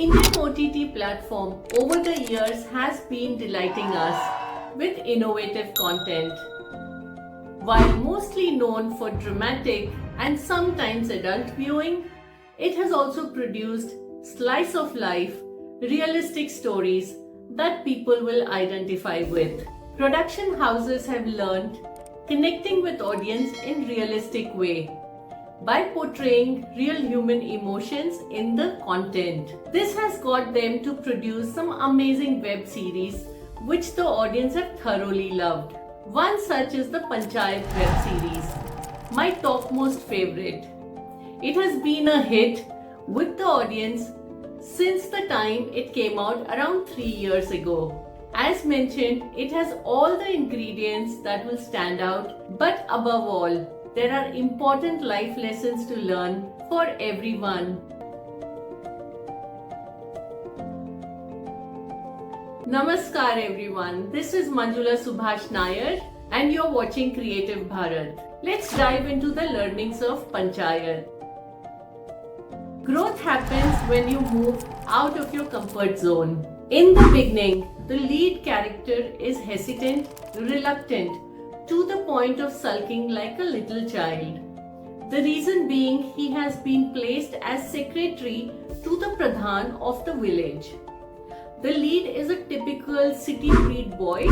Indian OTT platform over the years has been delighting us with innovative content. While mostly known for dramatic and sometimes adult viewing, it has also produced slice of life, realistic stories that people will identify with. Production houses have learned connecting with audience in realistic way by portraying real human emotions in the content. This has got them to produce some amazing web series which the audience have thoroughly loved. One such is the Panchayat web series, my topmost favorite. It has been a hit with the audience since the time it came out around 3 years ago. As mentioned, it has all the ingredients that will stand out, but above all, there are important life lessons to learn for everyone. Namaskar everyone, this is Manjula Subhash Nair and you're watching Creative Bharat. Let's dive into the learnings of Panchayat. Growth happens when you move out of your comfort zone. In the beginning, the lead character is hesitant, reluctant, to the point of sulking like a little child. The reason being he has been placed as secretary to the Pradhan of the village. The lead is a typical city-bred boy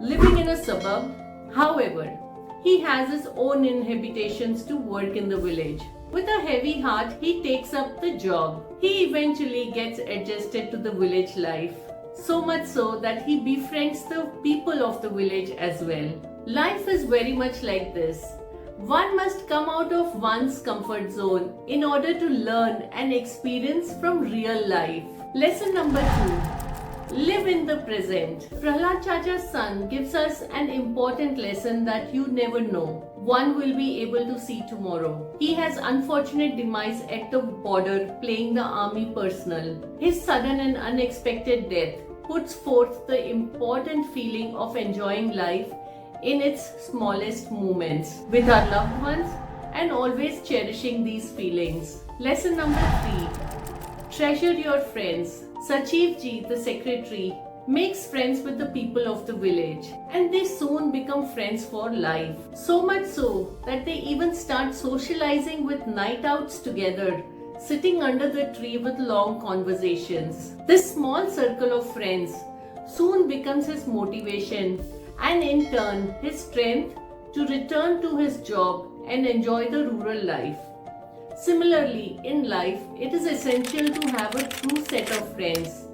living in a suburb. However, he has his own inhibitions to work in the village. With a heavy heart, he takes up the job. He eventually gets adjusted to the village life, so much so that he befriends the people of the village as well. Life is very much like this. One must come out of one's comfort zone in order to learn and experience from real life. Lesson number 2. Live in the present. Prahlad Chacha's son gives us an important lesson that you never know. One will be able to see tomorrow. He has unfortunate demise at the border playing the army personnel. His sudden and unexpected death puts forth the important feeling of enjoying life in its smallest moments with our loved ones and always cherishing these feelings. Lesson number 3. Treasure your friends. Sachiv Ji, the secretary, makes friends with the people of the village and they soon become friends for life. So much so that they even start socializing with night outs together, sitting under the tree with long conversations. This small circle of friends soon becomes his motivation and in turn his strength to return to his job and enjoy the rural life. Similarly, in life, it is essential to have a true set of friends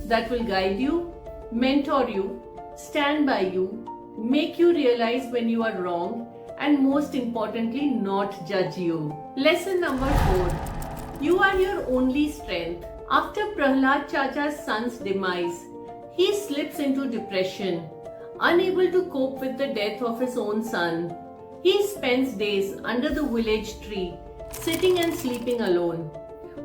that will guide you, mentor you, stand by you, make you realize when you are wrong, and most importantly, not judge you. Lesson number 4. You are your only strength. After Prahlad Chacha's son's demise, he slips into depression, unable to cope with the death of his own son. He spends days under the village tree, sitting and sleeping alone.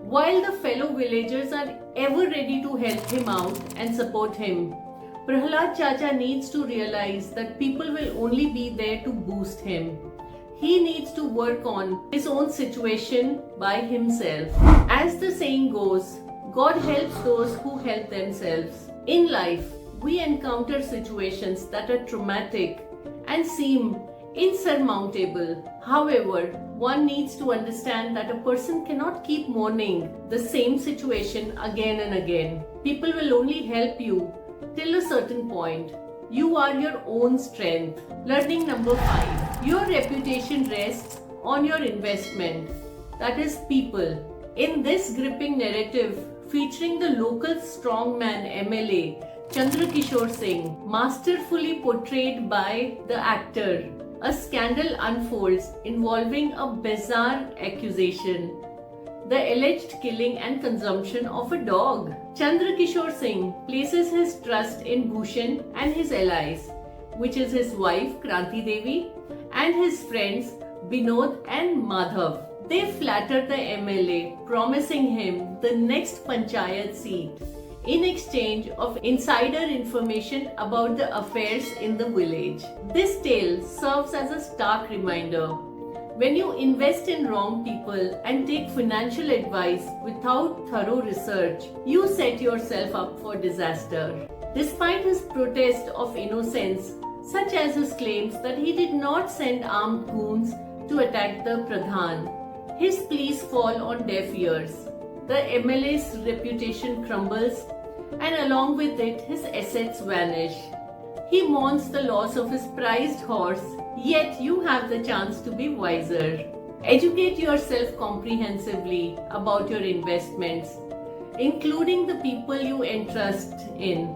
While the fellow villagers are ever ready to help him out and support him, Prahlad Chacha needs to realize that people will only be there to boost him. He needs to work on his own situation by himself. As the saying goes, God helps those who help themselves. In life, we encounter situations that are traumatic and seem insurmountable. However, one needs to understand that a person cannot keep mourning the same situation again and again. People will only help you till a certain point. You are your own strength. Learning number 5. Your reputation rests on your investment, that is people. In this gripping narrative featuring the local strongman MLA Chandrakishore Singh, masterfully portrayed by the actor, a scandal unfolds involving a bizarre accusation, the alleged killing and consumption of a dog. Chandrakishore Singh places his trust in Bhushan and his allies, which is his wife Kranti Devi and his friends Binod and Madhav. They flatter the MLA, promising him the next Panchayat seat in exchange of insider information about the affairs in the village. This tale serves as a stark reminder When you invest in wrong people and take financial advice without thorough research, you set yourself up for disaster. Despite his protest of innocence, such as his claims that he did not send armed goons to attack the Pradhan, his pleas fall on deaf ears. The MLA's reputation crumbles, and along with it, his assets vanish. He mourns the loss of his prized horse, yet you have the chance to be wiser. Educate yourself comprehensively about your investments, including the people you entrust in.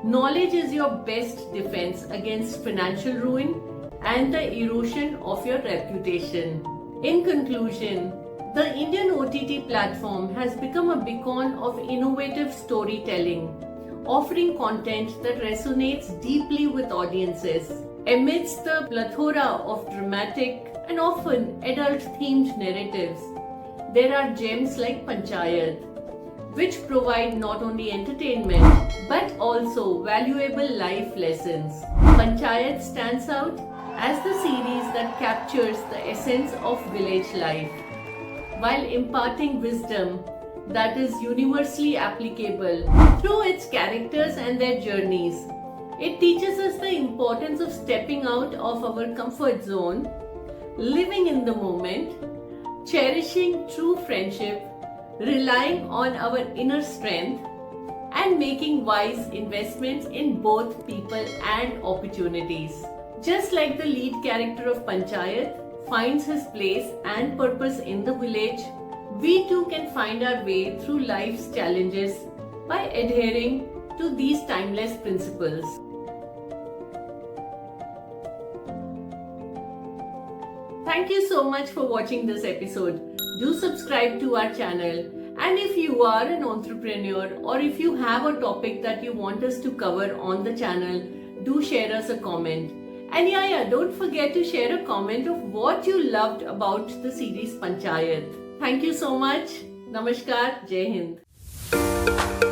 Knowledge is your best defense against financial ruin and the erosion of your reputation. In conclusion, the Indian OTT platform has become a beacon of innovative storytelling, offering content that resonates deeply with audiences. Amidst the plethora of dramatic and often adult-themed narratives, there are gems like Panchayat, which provide not only entertainment but also valuable life lessons. Panchayat stands out as the series that captures the essence of village life, while imparting wisdom that is universally applicable through its characters and their journeys. It teaches us the importance of stepping out of our comfort zone, living in the moment, cherishing true friendship, relying on our inner strength, and making wise investments in both people and opportunities. Just like the lead character of Panchayat finds his place and purpose in the village, we too can find our way through life's challenges by adhering to these timeless principles. Thank you so much for watching this episode. Do subscribe to our channel, and if you are an entrepreneur or if you have a topic that you want us to cover on the channel, do share us a comment. And don't forget to share a comment of what you loved about the series Panchayat. Thank you so much. Namaskar. Jai Hind.